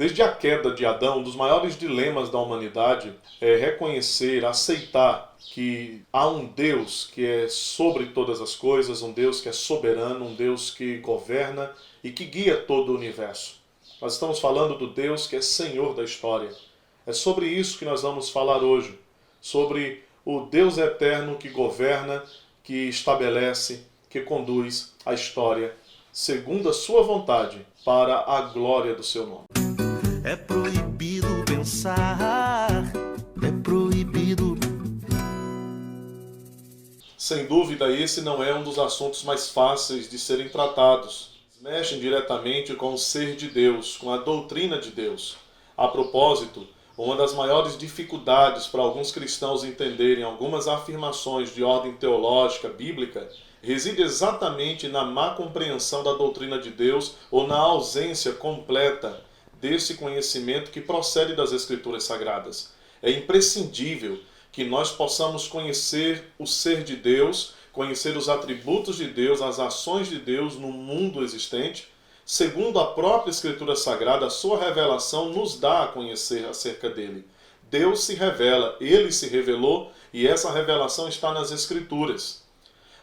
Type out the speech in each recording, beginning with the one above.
Desde a queda de Adão, um dos maiores dilemas da humanidade é reconhecer, aceitar que há um Deus que é sobre todas as coisas, um Deus que é soberano, um Deus que governa e que guia todo o universo. Nós estamos falando do Deus que é Senhor da história. É sobre isso que nós vamos falar hoje, sobre o Deus eterno que governa, que estabelece, que conduz a história segundo a sua vontade para a glória do seu nome. É proibido pensar, é proibido. Sem dúvida, esse não é um dos assuntos mais fáceis de serem tratados. Mexem diretamente com o ser de Deus, com a doutrina de Deus. A propósito, uma das maiores dificuldades para alguns cristãos entenderem algumas afirmações de ordem teológica, bíblica, reside exatamente na má compreensão da doutrina de Deus ou na ausência completa desse conhecimento que procede das Escrituras Sagradas. É imprescindível que nós possamos conhecer o ser de Deus, conhecer os atributos de Deus, as ações de Deus no mundo existente, segundo a própria Escritura Sagrada, a sua revelação nos dá a conhecer acerca dele. Deus se revela, ele se revelou e essa revelação está nas Escrituras.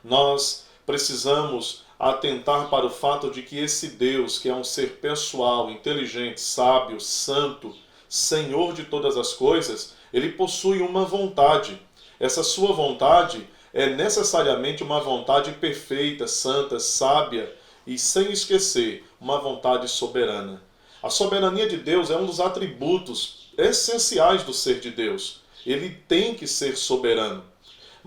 Nós precisamos atentar para o fato de que esse Deus, que é um ser pessoal, inteligente, sábio, santo, Senhor de todas as coisas, ele possui uma vontade. Essa sua vontade é necessariamente uma vontade perfeita, santa, sábia e, sem esquecer, uma vontade soberana. A soberania de Deus é um dos atributos essenciais do ser de Deus. Ele tem que ser soberano.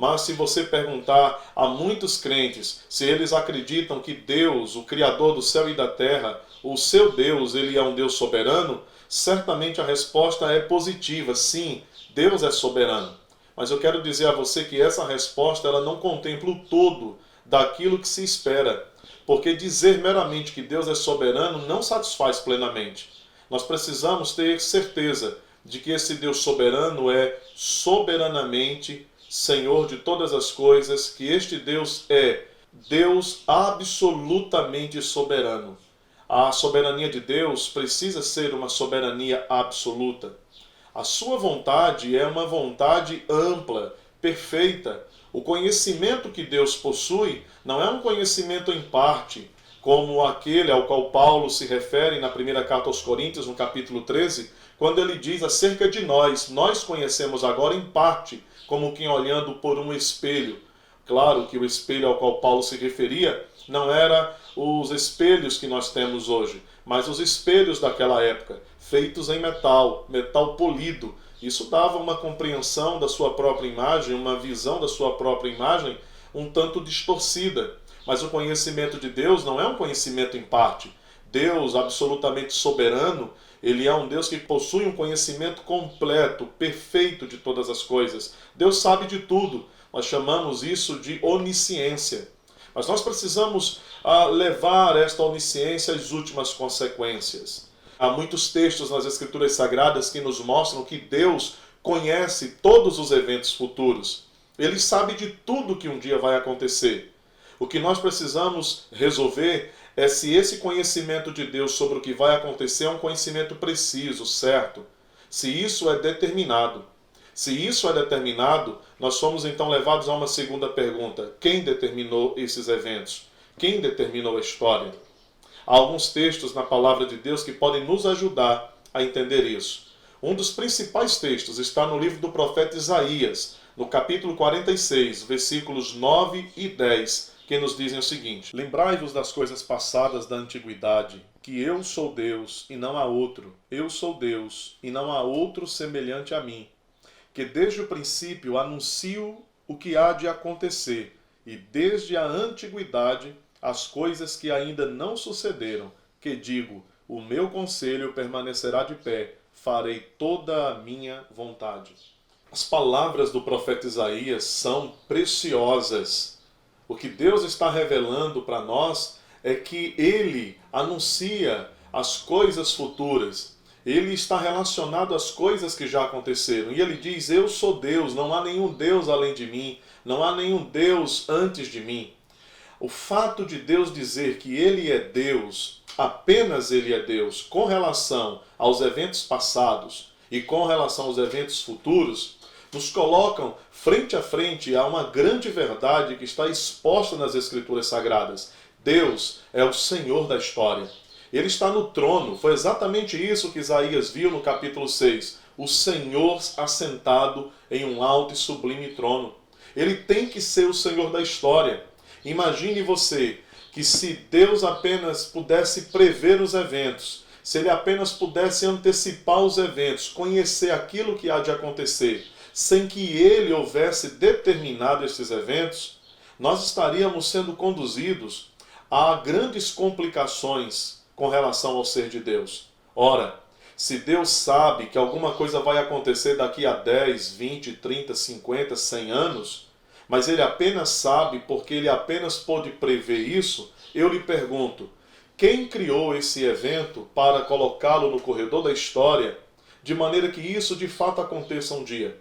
Mas se você perguntar a muitos crentes se eles acreditam que Deus, o Criador do céu e da terra, o seu Deus, ele é um Deus soberano, certamente a resposta é positiva. Sim, Deus é soberano. Mas eu quero dizer a você que essa resposta ela não contempla o todo daquilo que se espera. Porque dizer meramente que Deus é soberano não satisfaz plenamente. Nós precisamos ter certeza de que esse Deus soberano é soberanamente Senhor de todas as coisas, que este Deus é Deus absolutamente soberano. A soberania de Deus precisa ser uma soberania absoluta. A sua vontade é uma vontade ampla, perfeita. O conhecimento que Deus possui não é um conhecimento em parte, como aquele ao qual Paulo se refere na primeira carta aos Coríntios, no capítulo 13, quando ele diz acerca de nós conhecemos agora em parte, como quem olhando por um espelho. Claro que o espelho ao qual Paulo se referia não era os espelhos que nós temos hoje, mas os espelhos daquela época, feitos em metal, metal polido. Isso dava uma compreensão da sua própria imagem, uma visão da sua própria imagem um tanto distorcida. Mas o conhecimento de Deus não é um conhecimento em parte. Deus, absolutamente soberano, ele é um Deus que possui um conhecimento completo, perfeito de todas as coisas. Deus sabe de tudo. Nós chamamos isso de onisciência. Mas nós precisamos levar esta onisciência às últimas consequências. Há muitos textos nas Escrituras Sagradas que nos mostram que Deus conhece todos os eventos futuros. Ele sabe de tudo que um dia vai acontecer. O que nós precisamos resolver é se esse conhecimento de Deus sobre o que vai acontecer é um conhecimento preciso, certo. Se isso é determinado. Se isso é determinado, nós somos então levados a uma segunda pergunta. Quem determinou esses eventos? Quem determinou a história? Há alguns textos na palavra de Deus que podem nos ajudar a entender isso. Um dos principais textos está no livro do profeta Isaías, no capítulo 46, versículos 9 e 10, que nos dizem o seguinte: Lembrai-vos das coisas passadas da antiguidade, que eu sou Deus e não há outro. Eu sou Deus e não há outro semelhante a mim, que desde o princípio anuncio o que há de acontecer, e desde a antiguidade as coisas que ainda não sucederam, que digo, o meu conselho permanecerá de pé, farei toda a minha vontade. As palavras do profeta Isaías são preciosas. O que Deus está revelando para nós é que ele anuncia as coisas futuras. Ele está relacionado às coisas que já aconteceram. E ele diz, eu sou Deus, não há nenhum Deus além de mim, não há nenhum Deus antes de mim. O fato de Deus dizer que Ele é Deus, apenas Ele é Deus, com relação aos eventos passados e com relação aos eventos futuros, nos colocam frente a frente a uma grande verdade que está exposta nas Escrituras Sagradas. Deus é o Senhor da história. Ele está no trono. Foi exatamente isso que Isaías viu no capítulo 6. O Senhor assentado em um alto e sublime trono. Ele tem que ser o Senhor da história. Imagine você que se Deus apenas pudesse prever os eventos, se Ele apenas pudesse antecipar os eventos, conhecer aquilo que há de acontecer, sem que Ele houvesse determinado esses eventos, nós estaríamos sendo conduzidos a grandes complicações com relação ao ser de Deus. Ora, se Deus sabe que alguma coisa vai acontecer daqui a 10, 20, 30, 50, 100 anos, mas Ele apenas sabe porque Ele apenas pôde prever isso, eu lhe pergunto, quem criou esse evento para colocá-lo no corredor da história, de maneira que isso de fato aconteça um dia?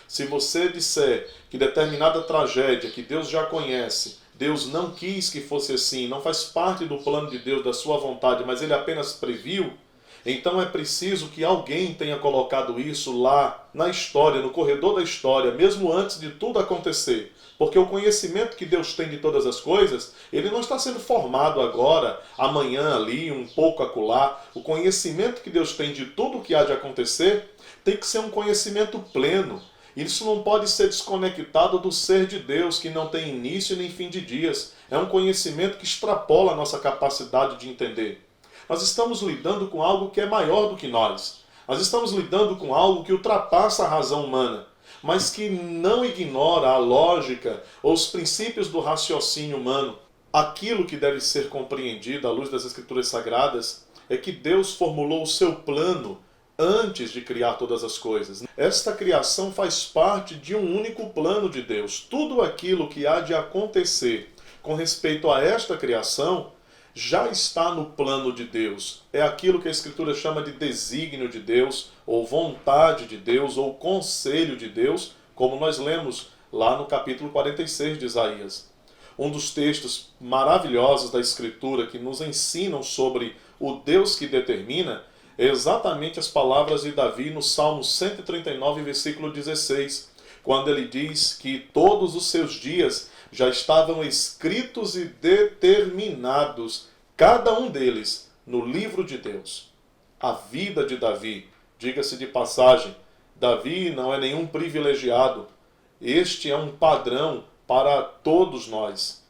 Se você disser que determinada tragédia que Deus já conhece, Deus não quis que fosse assim, não faz parte do plano de Deus, da sua vontade, mas Ele apenas previu, então é preciso que alguém tenha colocado isso lá na história, no corredor da história, mesmo antes de tudo acontecer. Porque o conhecimento que Deus tem de todas as coisas, ele não está sendo formado agora, amanhã ali, um pouco acolá. O conhecimento que Deus tem de tudo o que há de acontecer tem que ser um conhecimento pleno. Isso não pode ser desconectado do ser de Deus, que não tem início nem fim de dias. É um conhecimento que extrapola a nossa capacidade de entender. Nós estamos lidando com algo que é maior do que nós. Nós estamos lidando com algo que ultrapassa a razão humana, mas que não ignora a lógica ou os princípios do raciocínio humano. Aquilo que deve ser compreendido à luz das Escrituras Sagradas é que Deus formulou o seu plano antes de criar todas as coisas. Esta criação faz parte de um único plano de Deus. Tudo aquilo que há de acontecer com respeito a esta criação já está no plano de Deus. É aquilo que a Escritura chama de desígnio de Deus, ou vontade de Deus, ou conselho de Deus, como nós lemos lá no capítulo 46 de Isaías. Um dos textos maravilhosos da Escritura que nos ensinam sobre o Deus que determina é exatamente as palavras de Davi no Salmo 139, versículo 16, quando ele diz que todos os seus dias já estavam escritos e determinados, cada um deles, no livro de Deus. A vida de Davi, diga-se de passagem, Davi não é nenhum privilegiado. Este é um padrão para todos nós.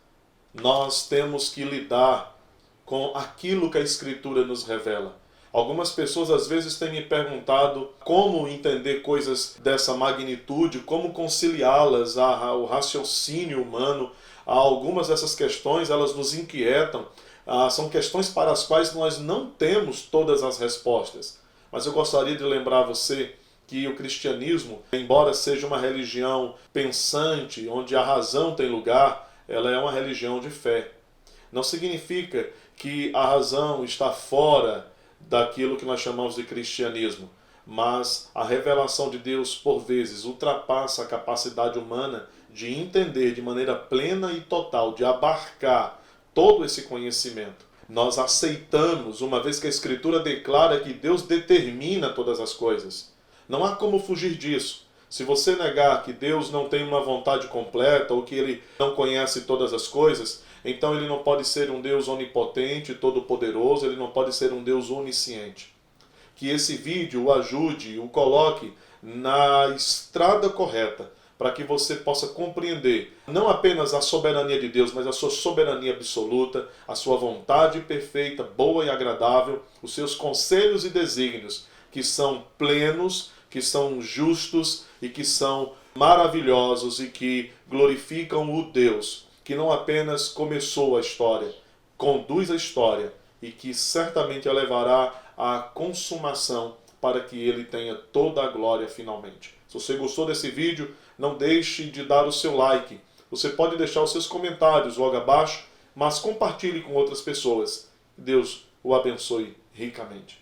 Nós temos que lidar com aquilo que a Escritura nos revela. Algumas pessoas às vezes têm me perguntado como entender coisas dessa magnitude, como conciliá-las ao raciocínio humano. Algumas dessas questões, elas nos inquietam. São questões para as quais nós não temos todas as respostas. Mas eu gostaria de lembrar a você que o cristianismo, embora seja uma religião pensante, onde a razão tem lugar, ela é uma religião de fé. Não significa que a razão está fora daquilo que nós chamamos de cristianismo, mas a revelação de Deus, por vezes, ultrapassa a capacidade humana de entender de maneira plena e total, de abarcar todo esse conhecimento. Nós aceitamos, uma vez que a Escritura declara que Deus determina todas as coisas. Não há como fugir disso. Se você negar que Deus não tem uma vontade completa ou que Ele não conhece todas as coisas, então Ele não pode ser um Deus onipotente, todo-poderoso, Ele não pode ser um Deus onisciente. Que esse vídeo o ajude, o coloque na estrada correta, para que você possa compreender não apenas a soberania de Deus, mas a sua soberania absoluta, a sua vontade perfeita, boa e agradável, os seus conselhos e desígnios, que são plenos, que são justos e que são maravilhosos e que glorificam o Deus, que não apenas começou a história, conduz a história e que certamente a levará à consumação para que ele tenha toda a glória finalmente. Se você gostou desse vídeo, não deixe de dar o seu like. Você pode deixar os seus comentários logo abaixo, mas compartilhe com outras pessoas. Deus o abençoe ricamente.